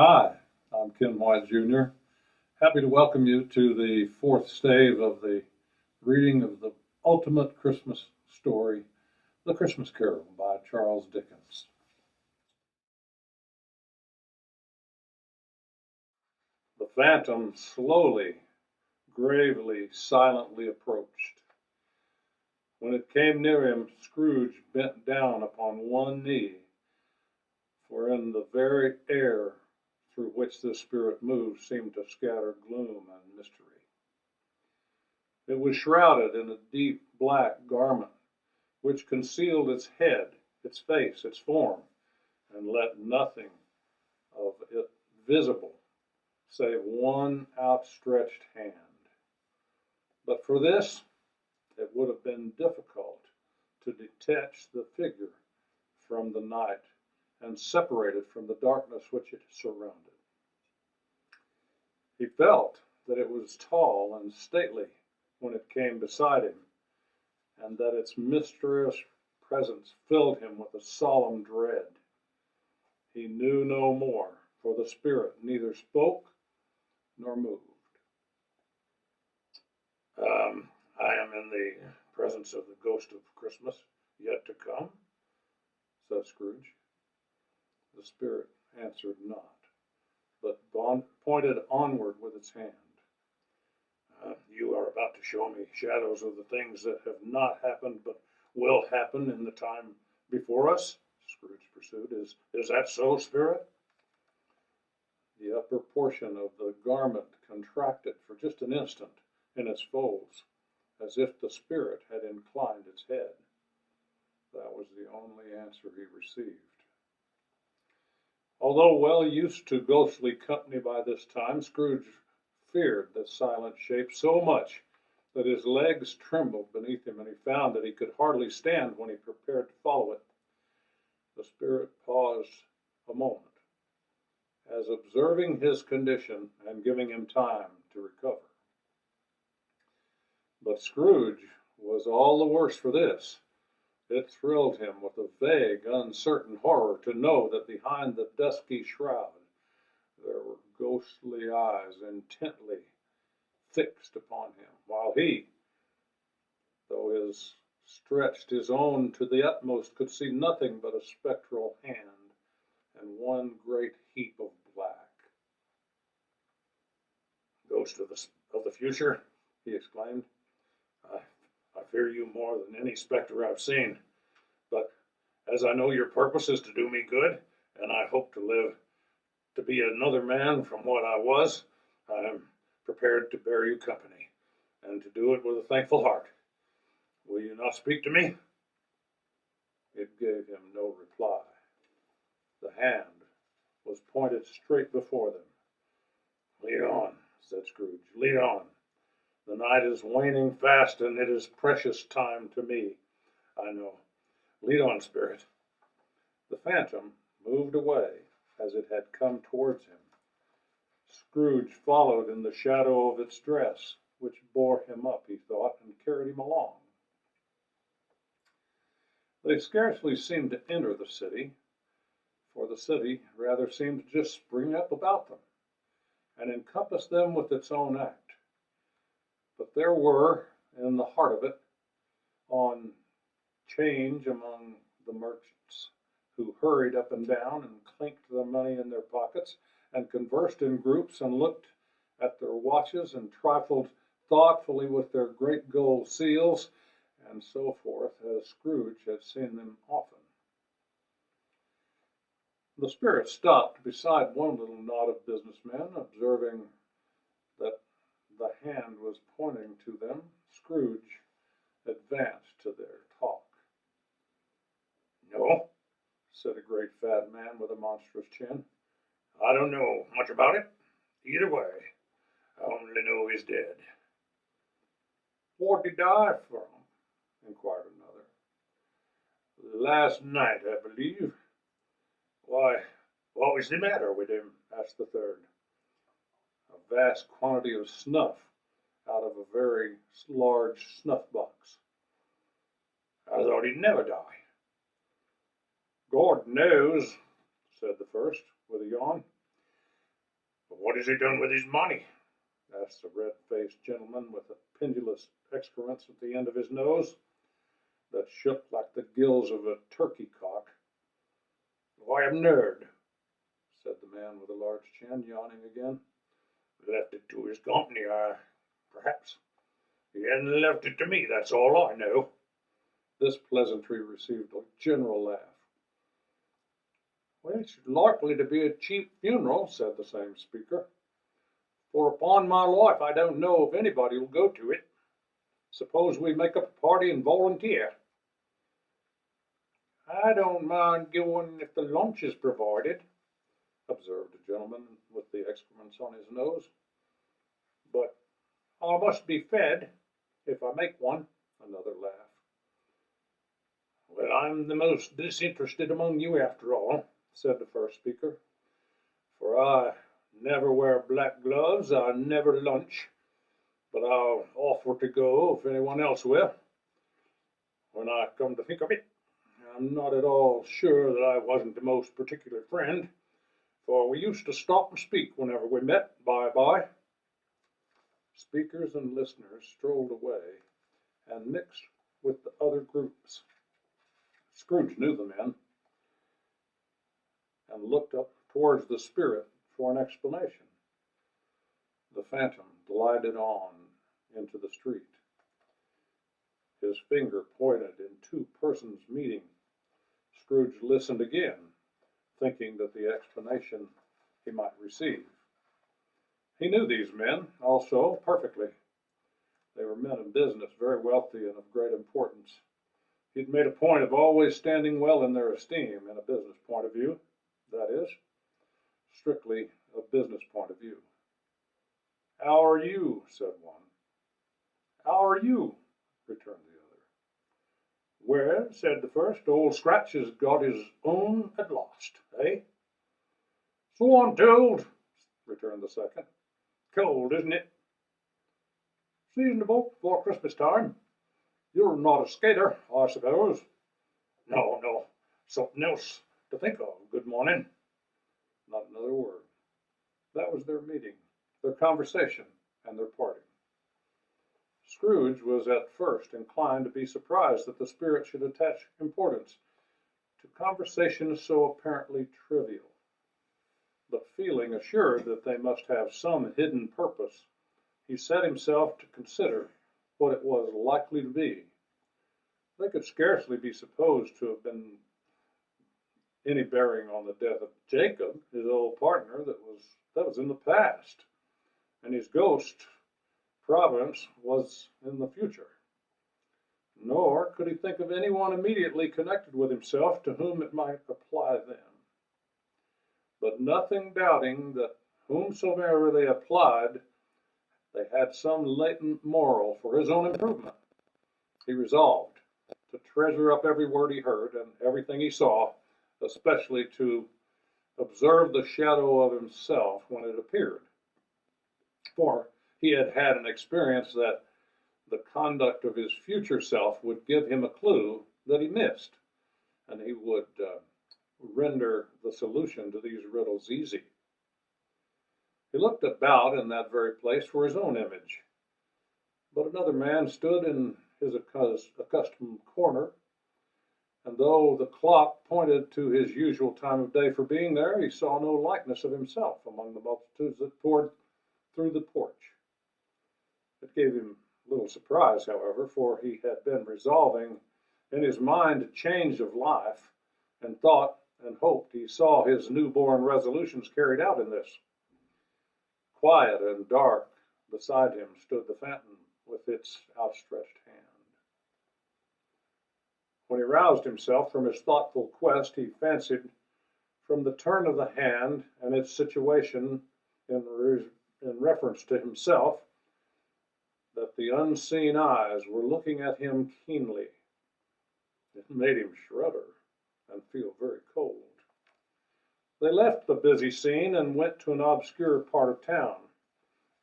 Hi, I'm Ken White Jr. Happy to welcome you to the fourth stave of the reading of the ultimate Christmas story, The Christmas Carol by Charles Dickens. The phantom slowly, gravely, silently approached. When it came near him, Scrooge bent down upon one knee, for in the very air through which the spirit moved seemed to scatter gloom and mystery. It was shrouded in a deep black garment, which concealed its head, its face, its form, and let nothing of it visible save one outstretched hand. But for this, it would have been difficult to detach the figure from the night and separate it from the darkness which it surrounded. He felt that it was tall and stately when it came beside him, and that its mysterious presence filled him with a solemn dread. He knew no more, for the spirit neither spoke nor moved. I am in the presence of the ghost of Christmas yet to come, said Scrooge. The spirit answered not, but pointed onward with its hand. You are about to show me shadows of the things that have not happened but will happen in the time before us, Scrooge pursued. Is that so, Spirit? The upper portion of the garment contracted for just an instant in its folds, as if the spirit had inclined its head. That was the only answer he received. Although well used to ghostly company by this time, Scrooge feared the silent shape so much that his legs trembled beneath him, and he found that he could hardly stand when he prepared to follow it. The spirit paused a moment, as observing his condition and giving him time to recover. But Scrooge was all the worse for this. It thrilled him with a vague, uncertain horror to know that behind the dusky shroud there were ghostly eyes intently fixed upon him, while he, though his stretched his own to the utmost, could see nothing but a spectral hand and one great heap of black. Ghost of the future, he exclaimed. I fear you more than any spectre I've seen, but as I know your purpose is to do me good, and I hope to live to be another man from what I was, I am prepared to bear you company, and to do it with a thankful heart. Will you not speak to me? It gave him no reply. The hand was pointed straight before them. Lead on, said Scrooge, lead on. The night is waning fast, and it is precious time to me, I know. Lead on, spirit. The phantom moved away as it had come towards him. Scrooge followed in the shadow of its dress, which bore him up, he thought, and carried him along. They scarcely seemed to enter the city, for the city rather seemed to just spring up about them and encompass them with its own act. But there were, in the heart of it, on change among the merchants, who hurried up and down and clinked the money in their pockets and conversed in groups and looked at their watches and trifled thoughtfully with their great gold seals, and so forth, as Scrooge had seen them often. The spirit stopped beside one little knot of businessmen, observing that the hand was pointing to them. Scrooge advanced to their talk. No, said a great fat man with a monstrous chin. I don't know much about it. Either way, I only know he's dead. What did he die from? Inquired another. Last night, I believe. Why, what was the matter with him? Asked the third. A vast quantity of snuff out of a very large snuff box. I thought he'd never die. God knows, said the first, with a yawn. "What has he done with his money?" asked a red-faced gentleman with a pendulous excrescence at the end of his nose that shook like the gills of a turkey-cock. "Why, absurd," said the man with a large chin, yawning again. "Left it to his company, perhaps. He hasn't left it to me, that's all I know." This pleasantry received a general laugh. "Well, it's likely to be a cheap funeral," said the same speaker, "for upon my life I don't know if anybody will go to it. Suppose we make up a party and volunteer." "I don't mind going if the lunch is provided," observed a gentleman with the excrements on his nose. "But I must be fed if I make one." Another laugh. "Well, I'm the most disinterested among you after all," said the first speaker, "for I never wear black gloves, I never lunch, but I'll offer to go if anyone else will. When I come to think of it, I'm not at all sure that I wasn't the most particular friend, for we used to stop and speak whenever we met, by. Speakers and listeners strolled away and mixed with the other groups. Scrooge knew the men, and looked up towards the spirit for an explanation. The phantom glided on into the street. His finger pointed in two persons meeting. Scrooge listened again, thinking that the explanation he might receive. He knew these men, also, perfectly. They were men of business, very wealthy and of great importance. He'd made a point of always standing well in their esteem, in a business point of view, that is, strictly a business point of view. "How are you?" said one. "How are you?" returned the other. "Well," said the first, "old Scratch has got his own at last, eh?" "So I'm told," returned the second. "Cold, isn't it?" "Seasonable for Christmas time. You're not a skater, I suppose?" No, something else to think of. Good morning." Not another word. That was their meeting, their conversation, and their parting. Scrooge was at first inclined to be surprised that the spirit should attach importance to conversations so apparently trivial, but feeling assured that they must have some hidden purpose, he set himself to consider what it was likely to be. They could scarcely be supposed to have been any bearing on the death of Jacob, his old partner, that was in the past, and his ghost providence was in the future. Nor could he think of anyone immediately connected with himself to whom it might apply then. But nothing doubting that whomsoever they applied, they had some latent moral for his own improvement, he resolved to treasure up every word he heard and everything he saw, especially to observe the shadow of himself when it appeared. For he had had an experience that the conduct of his future self would give him a clue that he missed, and he would render the solution to these riddles easy. He looked about in that very place for his own image, but another man stood in his accustomed corner, and though the clock pointed to his usual time of day for being there, he saw no likeness of himself among the multitudes that poured through the porch. It gave him little surprise, however, for he had been resolving in his mind a change of life, and thought and hoped he saw his newborn resolutions carried out in this. Quiet and dark beside him stood the phantom with its outstretched hand. When he roused himself from his thoughtful quest, he fancied, from the turn of the hand and its situation in reference to himself, that the unseen eyes were looking at him keenly. It made him shudder and feel very cold. They left the busy scene and went to an obscure part of town,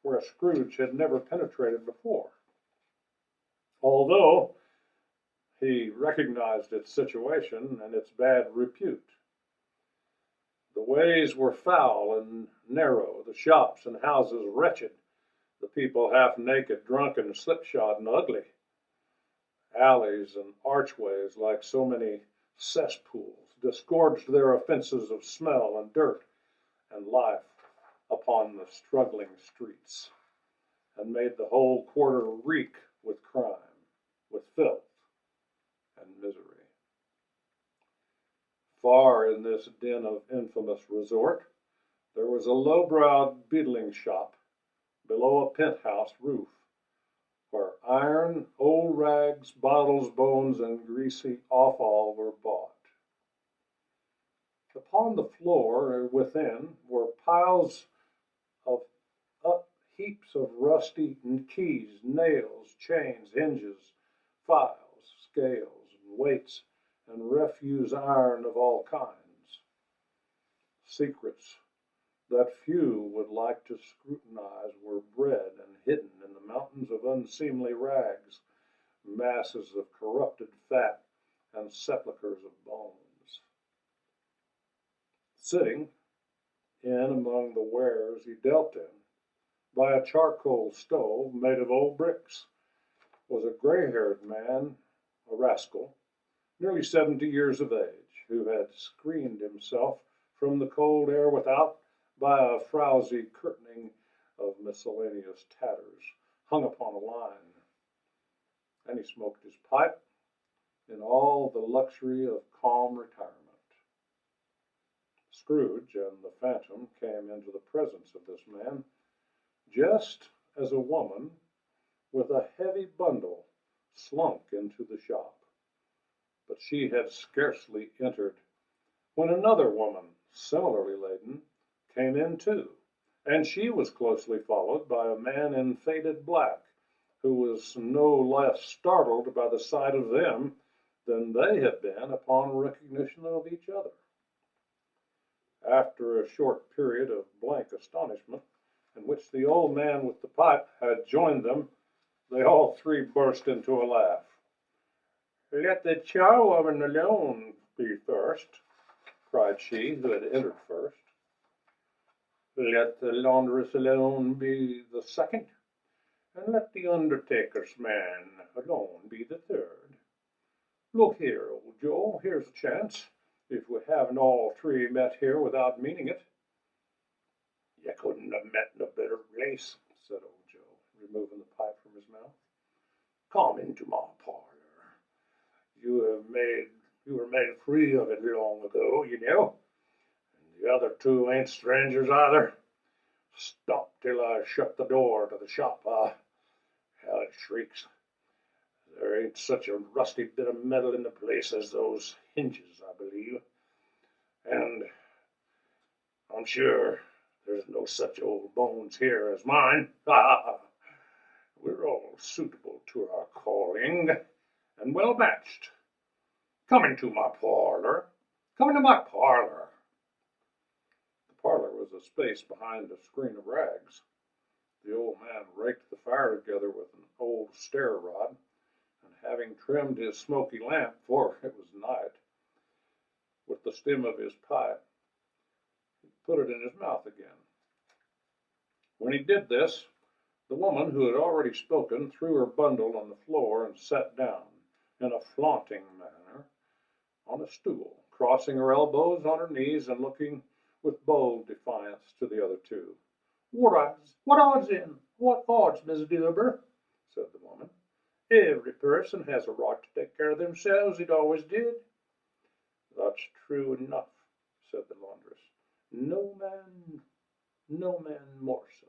where Scrooge had never penetrated before, although he recognized its situation and its bad repute. The ways were foul and narrow, the shops and houses wretched, the people half naked, drunken, slipshod, and ugly. Alleys and archways, like so many cesspools, disgorged their offences of smell and dirt and life upon the struggling streets, and made the whole quarter reek with crime, with filth and misery. Far in this den of infamous resort, there was a low-browed beetling shop below a penthouse roof, where iron, old rags, bottles, bones, and greasy offal were bought. Upon the floor within were piles of heaps of rusty keys, nails, chains, hinges, files, scales, and weights, and refuse iron of all kinds. Secrets that few would like to scrutinize were bred and hidden in the mountains of unseemly rags, masses of corrupted fat, and sepulchres of bones. Sitting in among the wares he dealt in, by a charcoal stove made of old bricks, was a gray-haired man, a rascal, nearly 70 years of age, who had screened himself from the cold air without by a frowsy curtaining of miscellaneous tatters hung upon a line. And he smoked his pipe in all the luxury of calm retirement. Scrooge and the phantom came into the presence of this man just as a woman with a heavy bundle slunk into the shop. But she had scarcely entered when another woman, similarly laden, came in too, and she was closely followed by a man in faded black, who was no less startled by the sight of them than they had been upon recognition of each other. After a short period of blank astonishment, in which the old man with the pipe had joined them, they all three burst into a laugh. "Let the charwoman alone be first," cried she who had entered first. "Let the laundress alone be the second, and let the undertaker's man alone be the third. Look here, old Joe, here's a chance, if we haven't all three met here without meaning it." "You couldn't have met in a better place," said old Joe, removing the pipe from his mouth. "Come into my parlor. You were made free of it long ago, you know. And the other two ain't strangers either. Stop till I shut the door to the shop. How it shrieks. There ain't such a rusty bit of metal in the place as those hinges, I believe. And I'm sure there's no such old bones here as mine. We're all suitable to our calling, and well matched. Come into my parlor. Come into my parlor." The parlor was a space behind a screen of rags. The old man raked the fire together with an old stair rod, and having trimmed his smoky lamp, for it was night, with the stem of his pipe, he put it in his mouth again. When he did this, the woman who had already spoken threw her bundle on the floor and sat down, in a flaunting manner, on a stool, crossing her elbows on her knees and looking with bold defiance to the other two. What odds then? What odds, Miss Dilber?" said the woman. "Every person has a right to take care of themselves. It always did." "That's true enough," said the laundress. No man more so."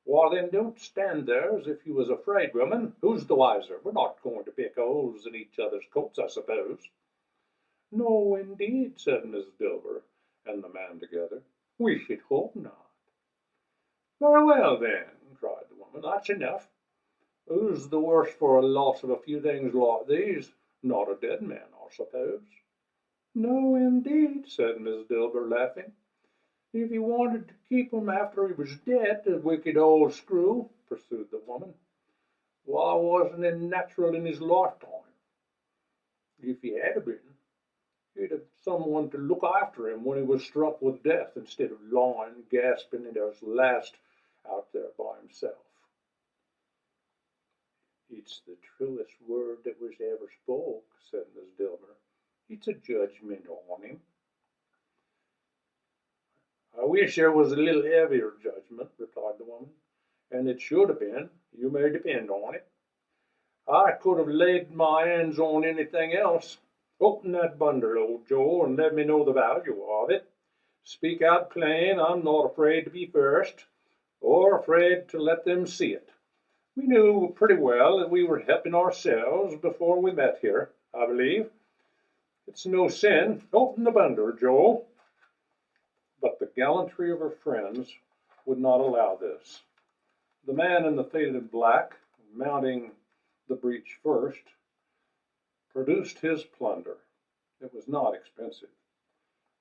"Why, then, don't stand there as if you was afraid, woman. Who's the wiser? We're not going to pick holes in each other's coats, I suppose." "No, indeed," said Miss Dilber and the man together. "We should hope not." "Very well, then," cried the woman. "That's enough. Who's the worse for a loss of a few things like these? Not a dead man, I suppose." "No, indeed," said Miss Dilber, laughing. "If he wanted to keep him after he was dead, the wicked old screw," pursued the woman, "why wasn't it natural in his lifetime? If he had been, He'd have someone to look after him when he was struck with death instead of lying, gasping at his last out there by himself. It's the truest word that was ever spoke, said Miss Dilmer. It's a judgment on him. I wish there was a little heavier judgment, replied the woman, and it should have been, you may depend on it. I could have laid my hands on anything else. Open that bundle, old Joe, and let me know the value of it. Speak out plain, I'm not afraid to be first, or afraid to let them see it. We knew pretty well that we were helping ourselves before we met here, I believe. It's no sin. Open the bundle, Joe. But the gallantry of her friends would not allow this. The man in the faded black, mounting the breech first, produced his plunder. It was not expensive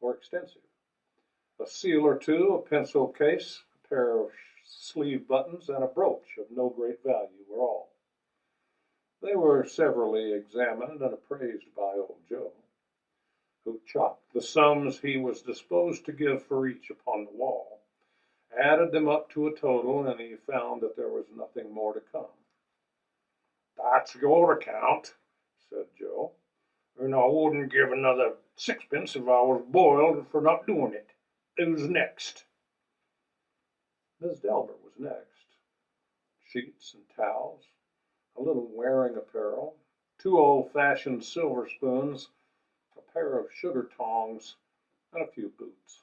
or extensive. A seal or two, a pencil case, a pair of sleeve buttons, and a brooch of no great value were all. They were severally examined and appraised by old Joe, who chalked the sums he was disposed to give for each upon the wall, added them up to a total, and he found that there was nothing more to come. That's your account, said Joe, and I wouldn't give another sixpence if I was boiled for not doing it. Who's next? Miss Delbert was next. Sheets and towels, a little wearing apparel, 2 old-fashioned silver spoons, a pair of sugar tongs, and a few boots.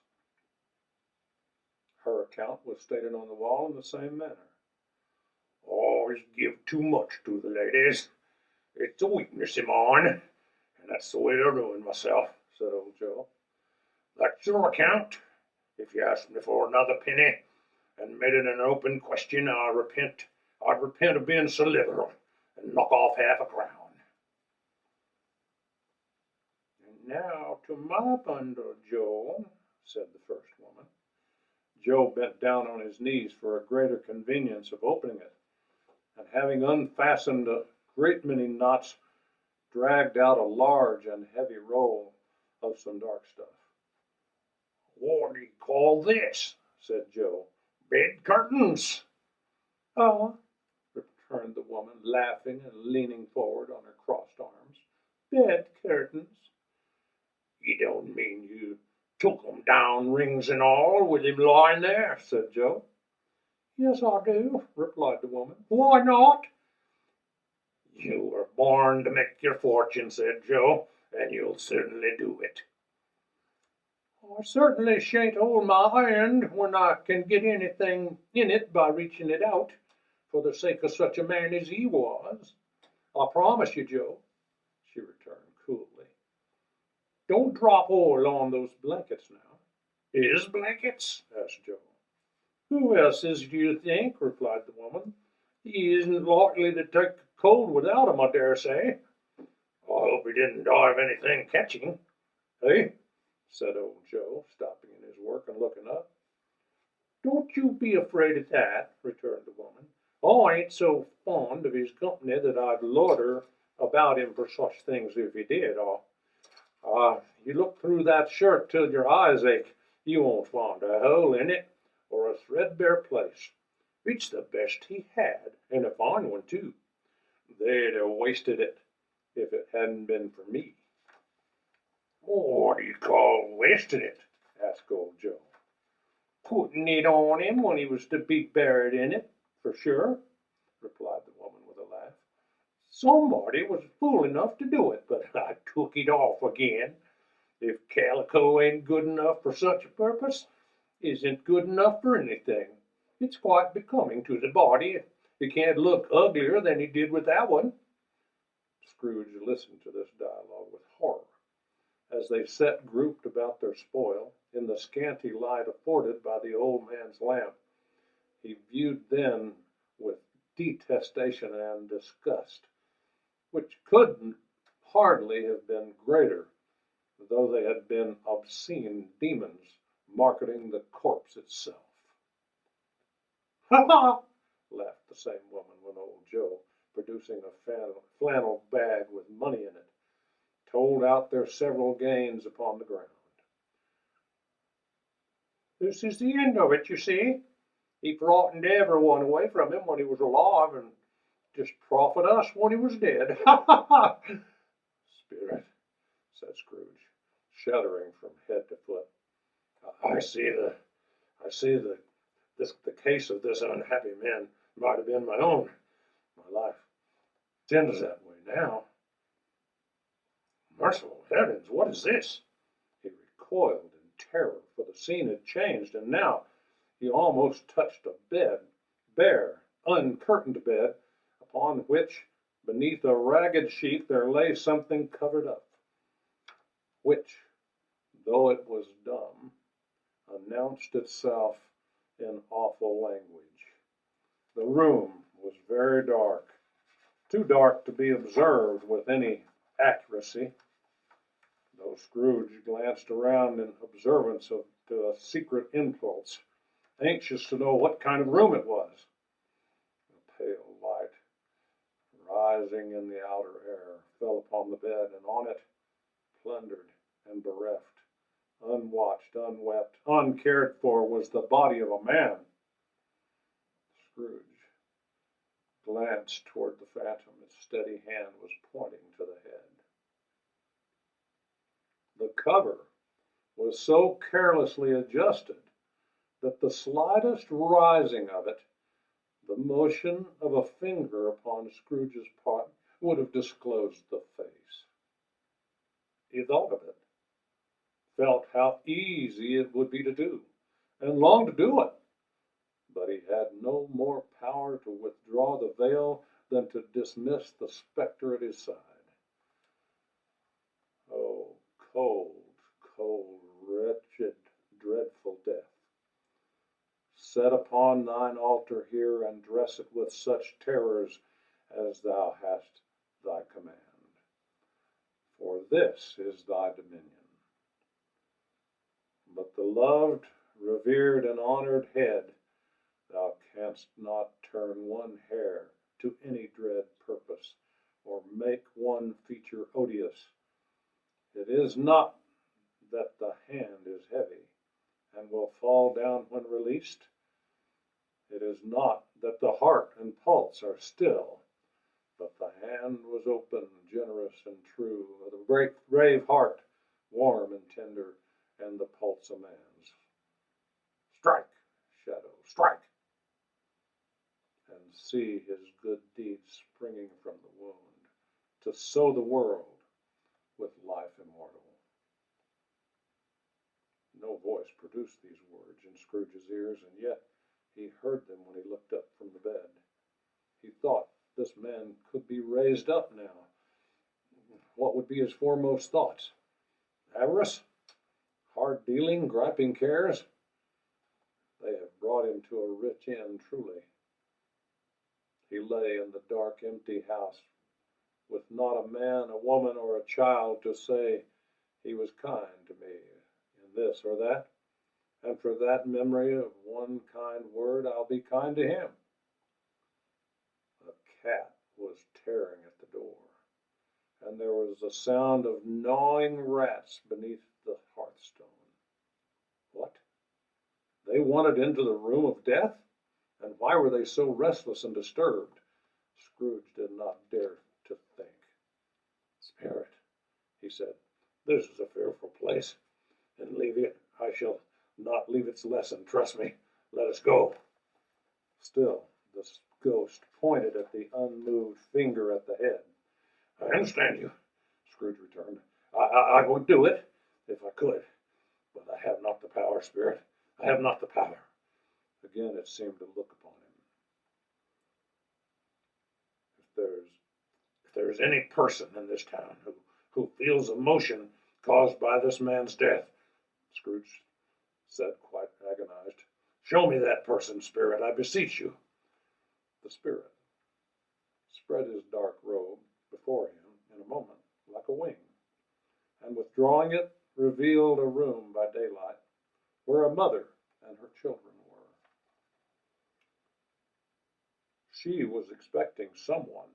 Her account was stated on the wall in the same manner. Always give too much to the ladies. It's a weakness of mine, and that's the way I ruin myself, said old Joe. That's your account. If you asked me for another penny and made it an open question, I'd repent of being so liberal and knock off half a crown. And now to my bundle, Joe, said the first woman. Joe bent down on his knees for a greater convenience of opening it, and having unfastened a great many knots, dragged out a large and heavy roll of some dark stuff. What do you call this? Said Joe. Bed curtains. Ah, returned the woman, laughing and leaning forward on her crossed arms. Bed curtains. You don't mean you took 'em down, rings and all, with him lying there, said Joe. Yes, I do, replied the woman. Why not? You were born to make your fortune, said Joe, and you'll certainly do it. I certainly shan't hold my hand when I can get anything in it by reaching it out, for the sake of such a man as he was. I promise you, Joe, she returned coolly. Don't drop oil on those blankets now. His blankets? Asked Joe. Who else's do you think? Replied the woman. He isn't likely to take cold without 'em, I dare say. I hope he didn't die of anything catching. Eh? Said old Joe, stopping in his work and looking up. Don't you be afraid of that, returned the woman. I ain't so fond of his company that I'd loiter about him for such things if he did. You look through that shirt till your eyes ache. You won't find a hole in it, or a threadbare place. It's the best he had, and a fine one, too. They'd have wasted it if it hadn't been for me. What do you call wasting it? Asked old Joe. Putting it on him when he was to be buried in it, for sure, replied the woman with a laugh. Somebody was fool enough to do it, but I took it off again. If calico ain't good enough for such a purpose, isn't good enough for anything. It's quite becoming to the body. It can't look uglier than it did with that one. Scrooge listened to this dialogue with horror, as they sat grouped about their spoil, in the scanty light afforded by the old man's lamp. He viewed them with detestation and disgust, which could hardly have been greater, though they had been obscene demons marketing the corpse itself. Ha ha! Laughed the same woman when old Joe, producing a flannel bag with money in it, told out their several gains upon the ground. This is the end of it, you see. He frightened everyone away from him when he was alive, and just profit us when he was dead. Ha ha ha! Spirit, said Scrooge, shuddering from head to foot. I see the case of this unhappy man might have been my own. My life tends that way now. Merciful heavens, what is this? He recoiled in terror, for the scene had changed, and now he almost touched a bed, bare, uncurtained bed, upon which, beneath a ragged sheet, there lay something covered up, which, though it was dumb, announced itself in awful language. The room was very dark, too dark to be observed with any accuracy, though Scrooge glanced around in observance of a secret impulse, anxious to know what kind of room it was. A pale light, rising in the outer air, fell upon the bed, and on it, plundered and bereft, unwatched, unwept, uncared for, was the body of a man. Scrooge glanced toward the phantom. Its steady hand was pointing to the head. The cover was so carelessly adjusted that the slightest rising of it, the motion of a finger upon Scrooge's part, would have disclosed the face. He thought of it, felt how easy it would be to do, and longed to do it, but he had no more power to withdraw the veil than to dismiss the spectre at his side. Oh, cold, cold, wretched, dreadful death, set upon thine altar here, and dress it with such terrors as thou hast thy command. For this is thy dominion. But the loved, revered, and honored head, thou canst not turn one hair to any dread purpose, or make one feature odious. It is not that the hand is heavy, and will fall down when released. It is not that the heart and pulse are still, but the hand was open, generous, and true, the brave heart, warm and tender, and the pulse a man's. Strike, shadow, strike, and see his good deeds springing from the wound, to sow the world with life immortal. No voice produced these words in Scrooge's ears, and yet he heard them when he looked up from the bed. He thought this man could be raised up now. What would be his foremost thoughts? Avarice? Hard dealing? Griping cares? They have brought him to a rich end, truly. He lay in the dark, empty house, with not a man, a woman, or a child to say he was kind to me in this or that, and for that memory of one kind word I'll be kind to him. A cat was tearing at the door, and there was the sound of gnawing rats beneath the hearthstone. What? They wanted into the room of death? And why were they so restless and disturbed? Scrooge did not dare to think. Spirit, he said, this is a fearful place, and leave it. I shall not leave its lesson, trust me. Let us go. Still, the ghost pointed at the unmoved finger at the head. I understand you, Scrooge returned. I would do it, if I could, but I have not the power, Spirit. I have not the power. Again it seemed to look upon him. If there's any person in this town who feels emotion caused by this man's death, Scrooge said, quite agonized, show me that person, Spirit, I beseech you. The Spirit spread his dark robe before him in a moment, like a wing, and withdrawing it, revealed a room by daylight, where a mother and her children were. She was expecting someone,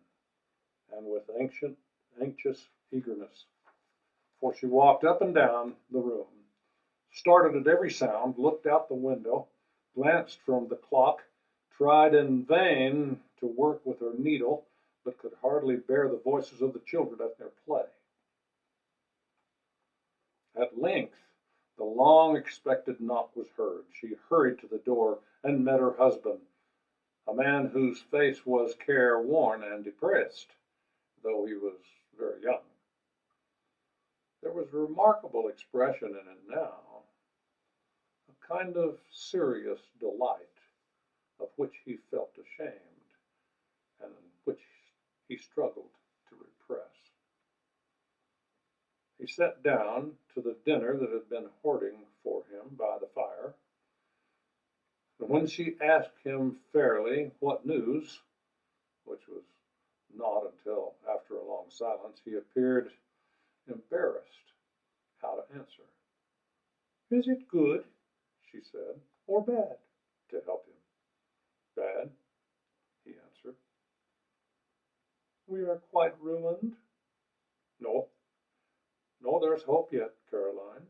and with anxious eagerness for she walked up and down the room, started at every sound, looked out the window, glanced from the clock, tried in vain to work with her needle, but could hardly bear the voices of the children at their play. At length, the long-expected knock was heard. She hurried to the door and met her husband, a man whose face was careworn and depressed, though he was very young. There was a remarkable expression in it now, a kind of serious delight, of which he felt ashamed, and which he struggled to repress. He sat down to the dinner that had been hoarding for him by the fire, and when she asked him fairly what news, which was not until after a long silence, he appeared embarrassed how to answer. "Is it good," she said, "or bad?" to help him. "Bad," he answered. "We are quite ruined?" "No. No, there's hope yet, Caroline."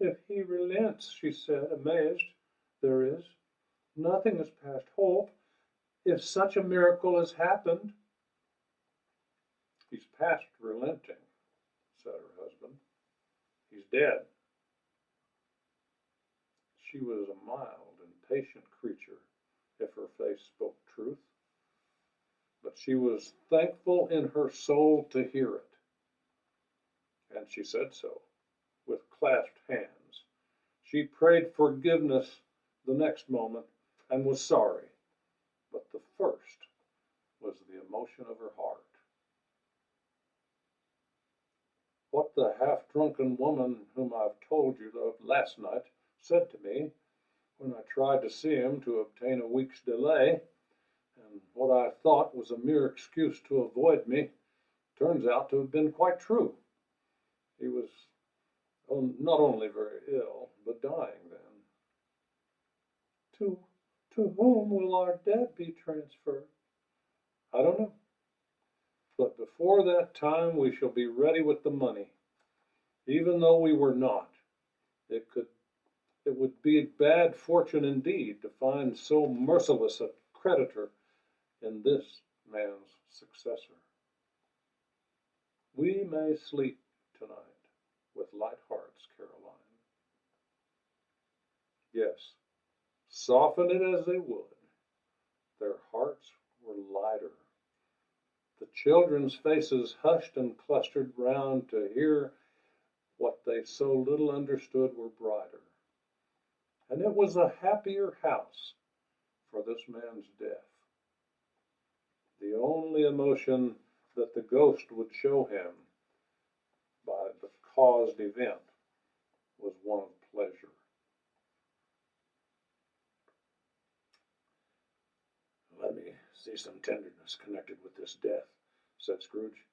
"If he relents," she said, amazed, "there is. Nothing is past hope. If such a miracle has happened." "He's past relenting," said her husband. "He's dead." She was a mild and patient creature, if her face spoke truth, but she was thankful in her soul to hear it, and she said so, with clasped hands. She prayed forgiveness the next moment, and was sorry, but the first was the emotion of her heart. What the half-drunken woman whom I've told you of last night said to me when I tried to see him to obtain a week's delay, and what I thought was a mere excuse to avoid me, turns out to have been quite true. He was not only very ill, but dying then. To whom will our debt be transferred?" "I don't know. But before that time we shall be ready with the money. Even though we were not, it would be bad fortune indeed to find so merciless a creditor in this man's successor. We may sleep tonight with light hearts, Caroline." Yes, soften it as they would, their hearts were lighter. The children's faces hushed and clustered round to hear what they so little understood were brighter. And it was a happier house for this man's death. The only emotion that the ghost would show him by the caused event was one of pleasure. "Let me see some tenderness connected with this death," said Scrooge,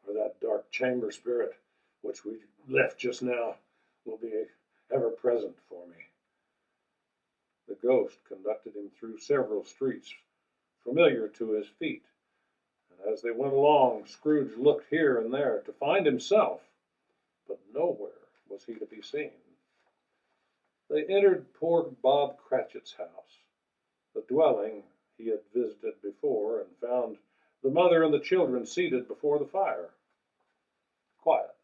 or that dark chamber spirit which we left just now will be ever present for me." The ghost conducted him through several streets familiar to his feet, and as they went along, Scrooge looked here and there to find himself, but nowhere was he to be seen. They entered poor Bob Cratchit's house, the dwelling he had visited before, and found the mother and the children seated before the fire. Quiet,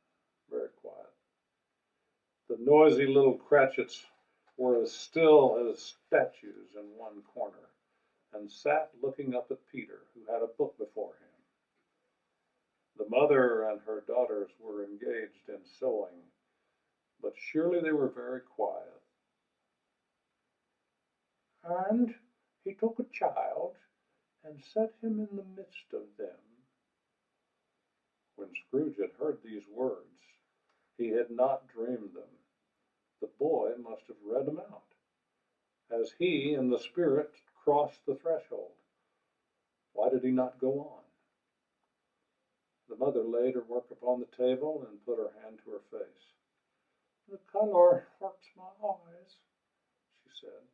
very quiet. The noisy little Cratchits were as still as statues in one corner, and sat looking up at Peter, who had a book before him. The mother and her daughters were engaged in sewing, but surely they were very quiet. "And he took a child, and set him in the midst of them." When Scrooge had heard these words, he had not dreamed them. The boy must have read them out, as he and the spirit crossed the threshold. Why did he not go on? The mother laid her work upon the table and put her hand to her face. "The color hurts my eyes," she said.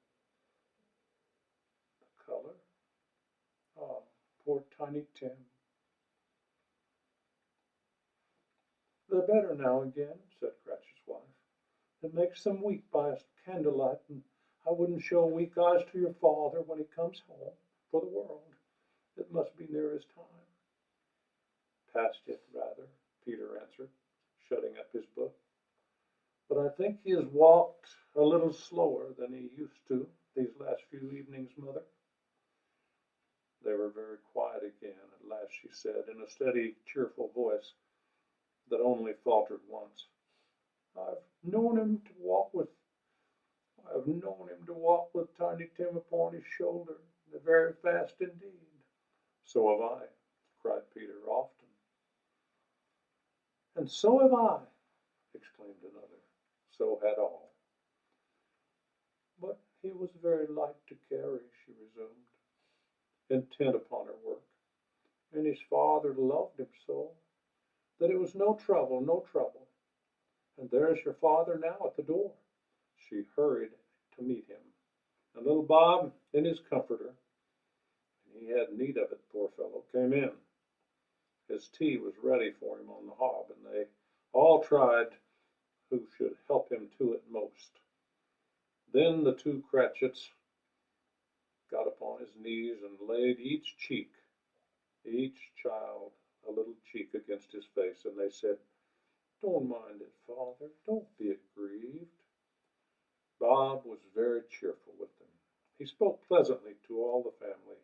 "The color? Ah, poor Tiny Tim." "They're better now again," said Cratchit's wife. "It makes them weak by candlelight, and I wouldn't show weak eyes to your father when he comes home, for the world. It must be near his time." "Past it, rather," Peter answered, shutting up his book. "But I think he has walked a little slower than he used to these last few evenings, Mother." They were very quiet again. At last she said, in a steady, cheerful voice that only faltered once, "I've known him to walk with Tiny Tim upon his shoulder, very fast indeed." "So have I," cried Peter, "often." "And so have I," exclaimed another. So had all. "But he was very light to carry," she resumed, intent upon her work, "and his father loved him so, that it was no trouble, no trouble. And there's your father now at the door." She hurried to meet him, and little Bob, in his comforter, he had need of it, poor fellow, came in. His tea was ready for him on the hob, and they all tried who should help him to it most. Then the two Cratchits got upon his knees and laid each child a little cheek against his face, and they said, "Don't mind it, Father, don't be grieved." Bob was very cheerful with them. He spoke pleasantly to all the family.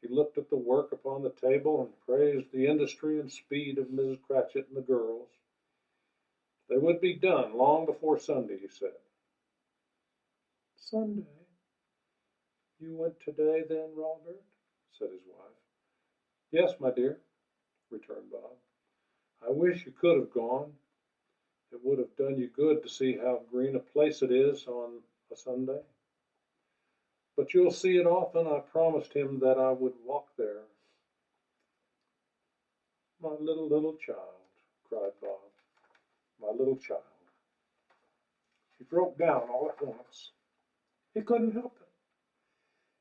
He looked at the work upon the table and praised the industry and speed of Mrs. Cratchit and the girls. They would be done long before Sunday, he said. "Sunday? You went today, then, Robert?" said his wife. "Yes, my dear," returned Bob. "I wish you could have gone. It would have done you good to see how green a place it is on a Sunday. But you'll see it often. I promised him that I would walk there." "My little child," cried Bob. "My little child." He broke down all at once. He couldn't help it.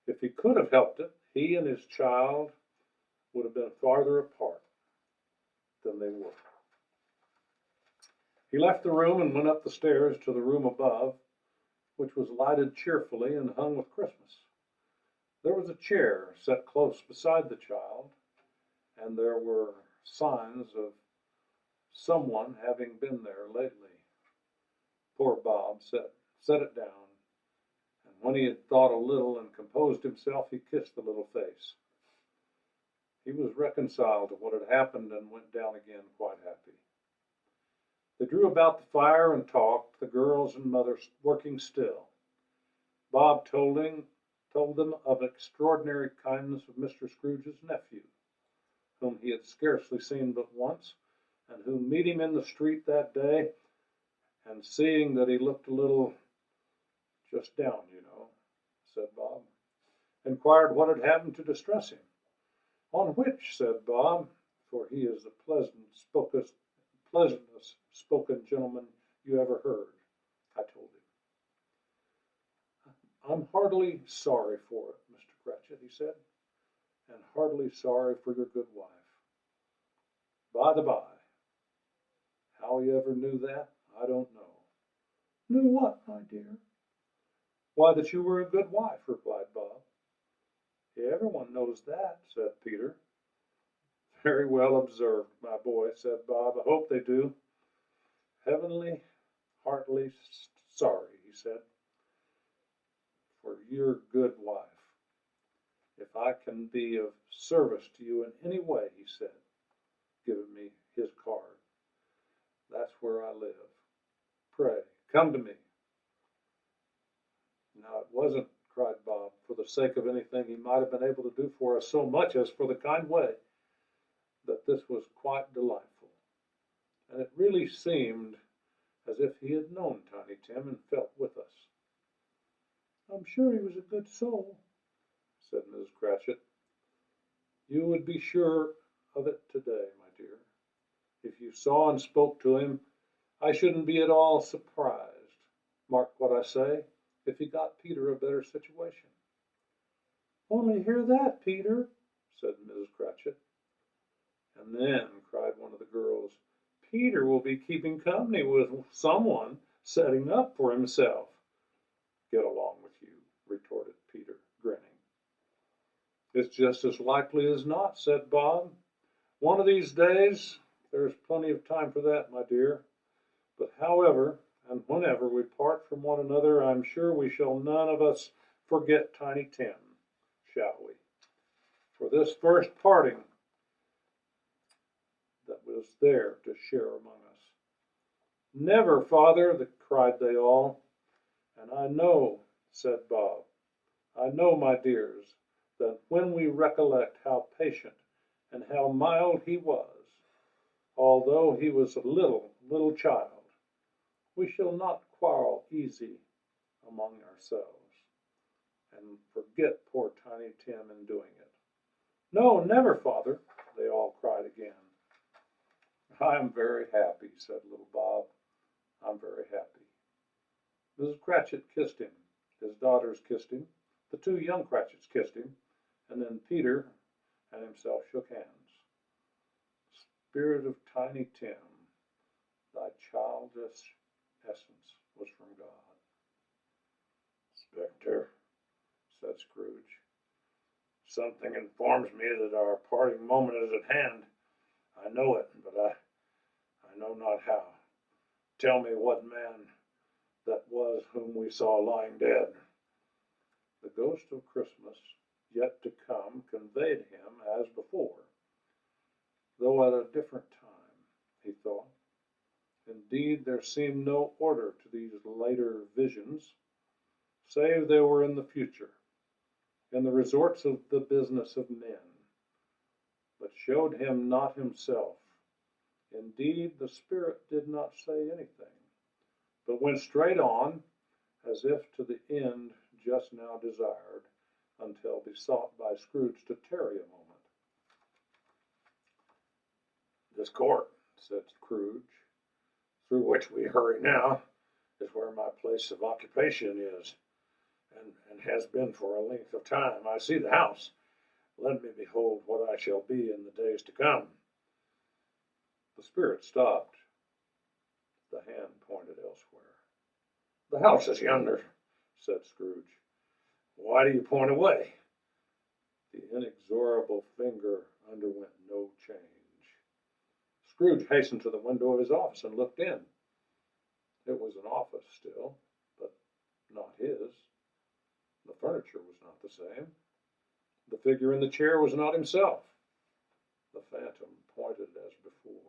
If he could have helped it, he and his child would have been farther apart than they were. He left the room and went up the stairs to the room above, which was lighted cheerfully and hung with Christmas. There was a chair set close beside the child, and there were signs of someone having been there lately. Poor Bob set it down, and when he had thought a little and composed himself, he kissed the little face. He was reconciled to what had happened and went down again quite happy. They drew about the fire and talked, the girls and mother working still. Bob told them of extraordinary kindness of Mr. Scrooge's nephew, whom he had scarcely seen but once, and who, meeting him in the street that day, and seeing that he looked a little just down, said Bob, inquired what had happened to distress him. "On which," said Bob, for he is the pleasantest spoken gentleman you ever heard, I told him. "I'm heartily sorry for it, Mr. Cratchit," he said, "and heartily sorry for your good wife. By the by, how he ever knew that, I don't know." "Knew what, my dear?" "Why, that you were a good wife," replied Bob. "Everyone knows that," said Peter. "Very well observed, my boy," said Bob. "I hope they do. Heavenly, heartily sorry," he said, "for your good wife. If I can be of service to you in any way," he said, giving me his card, "that's where I live. Pray, come to me." "Now it wasn't," cried Bob, "for the sake of anything he might have been able to do for us so much as for the kind way that this was quite delightful, and it really seemed as if he had known Tiny Tim and felt with us." "I'm sure he was a good soul," said Mrs. Cratchit. "You would be sure of it today, my dear. If you saw and spoke to him, I shouldn't be at all surprised, mark what I say, if he got Peter a better situation." "Only hear that, Peter," said Mrs. Cratchit. "And then," cried one of the girls, Peter will be keeping company with someone setting up for himself. Get along with you, retorted Peter, grinning. It's just as likely as not, said Bob. One of these days, there's plenty of time for that, my dear. But however and whenever we part from one another, I'm sure we shall none of us forget Tiny Tim, shall we? For this first parting that was there to share among us. Never, father, cried they all. And I know, said Bob, I know, my dears, that when we recollect how patient and how mild he was, although he was a little child, we shall not quarrel easy among ourselves, and forget poor Tiny Tim in doing it. No, never, father, they all cried again. I am very happy, said little Bob. I'm very happy. Mrs. Cratchit kissed him. His daughters kissed him. The two young Cratchits kissed him. And then Peter and himself shook hands. Spirit of Tiny Tim, thy childish essence was from God. Spectre, said Scrooge, something informs me that our parting moment is at hand. I know it, but I know not how. Tell me what man that was whom we saw lying dead. The ghost of Christmas yet to come conveyed him as before, though at a different time, he thought. Indeed, there seemed no order to these later visions, save they were in the future, in the resorts of the business of men, but showed him not himself. Indeed, the spirit did not say anything, but went straight on, as if to the end just now desired, until besought by Scrooge to tarry a moment. This court, said Scrooge, through which we hurry now, is where my place of occupation is, and has been for a length of time. I see the house. Let me behold what I shall be in the days to come. The spirit stopped. The hand pointed elsewhere. The house is yonder, said Scrooge. Why do you point away? The inexorable finger underwent no change. Scrooge hastened to the window of his office and looked in. It was an office still, but not his. The furniture was not the same. The figure in the chair was not himself. The phantom pointed as before.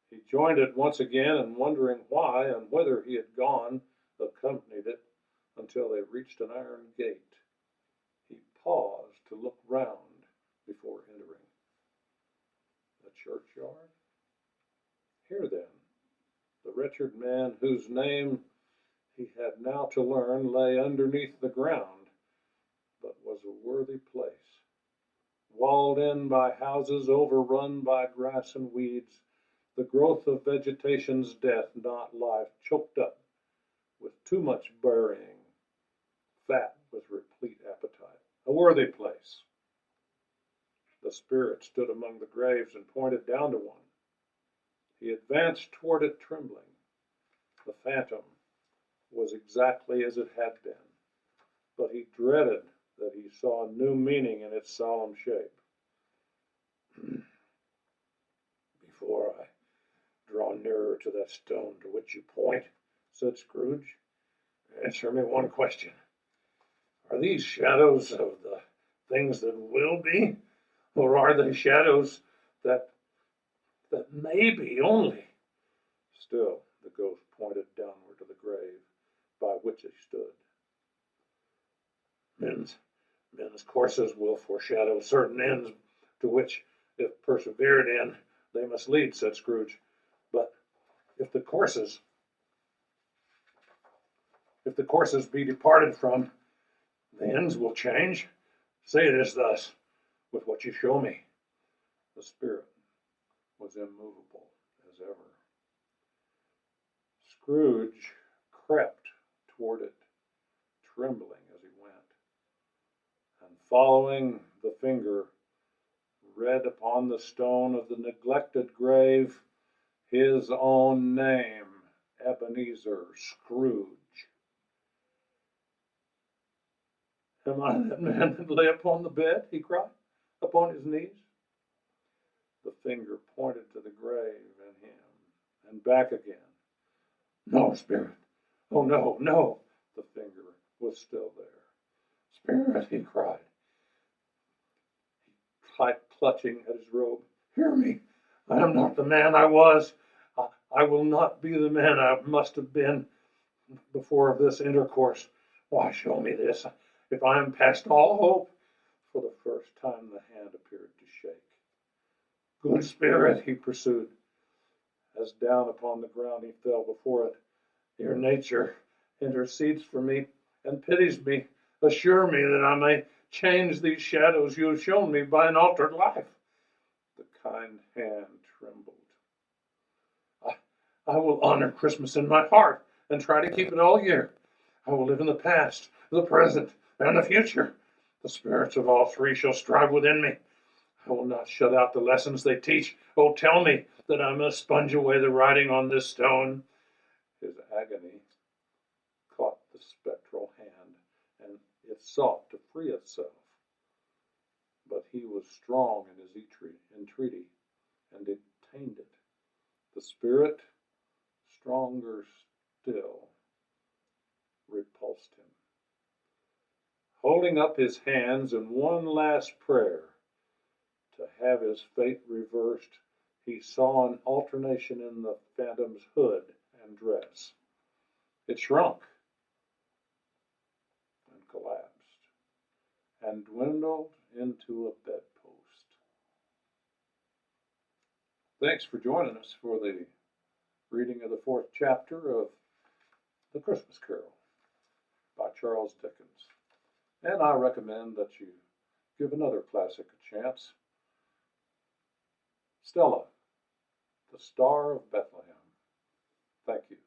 He joined it once again, and wondering why and whither he had gone, accompanied it until they reached an iron gate. He paused to look round before entering. A churchyard? Here then, the wretched man whose name he had now to learn lay underneath the ground, but was a worthy place, walled in by houses overrun by grass and weeds, the growth of vegetation's death, not life, choked up with too much burying, fat with replete appetite. A worthy place. The spirit stood among the graves and pointed down to one. He advanced toward it trembling. The phantom was exactly as it had been, but he dreaded that he saw a new meaning in its solemn shape. Before I draw nearer to that stone to which you point, said Scrooge, answer me one question. Are these shadows of the things that will be, or are they shadows that may be only? Still, the ghost pointed downward to the grave by which he stood. Men's courses will foreshadow certain ends to which, if persevered in, they must lead, said Scrooge. But if the courses be departed from, the ends will change. Say it is thus, with what you show me. The spirit was immovable as ever. Scrooge crept toward it, trembling as he went, and following the finger, read upon the stone of the neglected grave his own name, Ebenezer Scrooge. Am I that man that lay upon the bed? He cried, upon his knees. The finger pointed to the grave and him, and back again. No, Spirit. Oh, no, no. The finger was still there. Spirit, he cried, clutching at his robe. Hear me. I am not the man I was. I will not be the man I must have been before this intercourse. Why show me this? If I am past all hope. For the first time the hand appeared to shake. Good Spirit, he pursued. As down upon the ground he fell before it. Your nature intercedes for me and pities me. Assure me that I may change these shadows you have shown me by an altered life. The kind hand trembled. I will honor Christmas in my heart and try to keep it all year. I will live in the past, the present, and the future. The spirits of all three shall strive within me. I will not shut out the lessons they teach. Oh, tell me that I must sponge away the writing on this stone. His agony caught the spectral hand, and it sought to free itself. But he was strong in his entreaty, and detained it. The spirit, stronger still, repulsed him. Holding up his hands in one last prayer to have his fate reversed, he saw an alternation in the phantom's hood and dress. It shrunk and collapsed and dwindled into a bedpost. Thanks for joining us for the reading of the 4th chapter of The Christmas Carol by Charles Dickens. And I recommend that you give another classic a chance. Stella, the Star of Bethlehem. Thank you.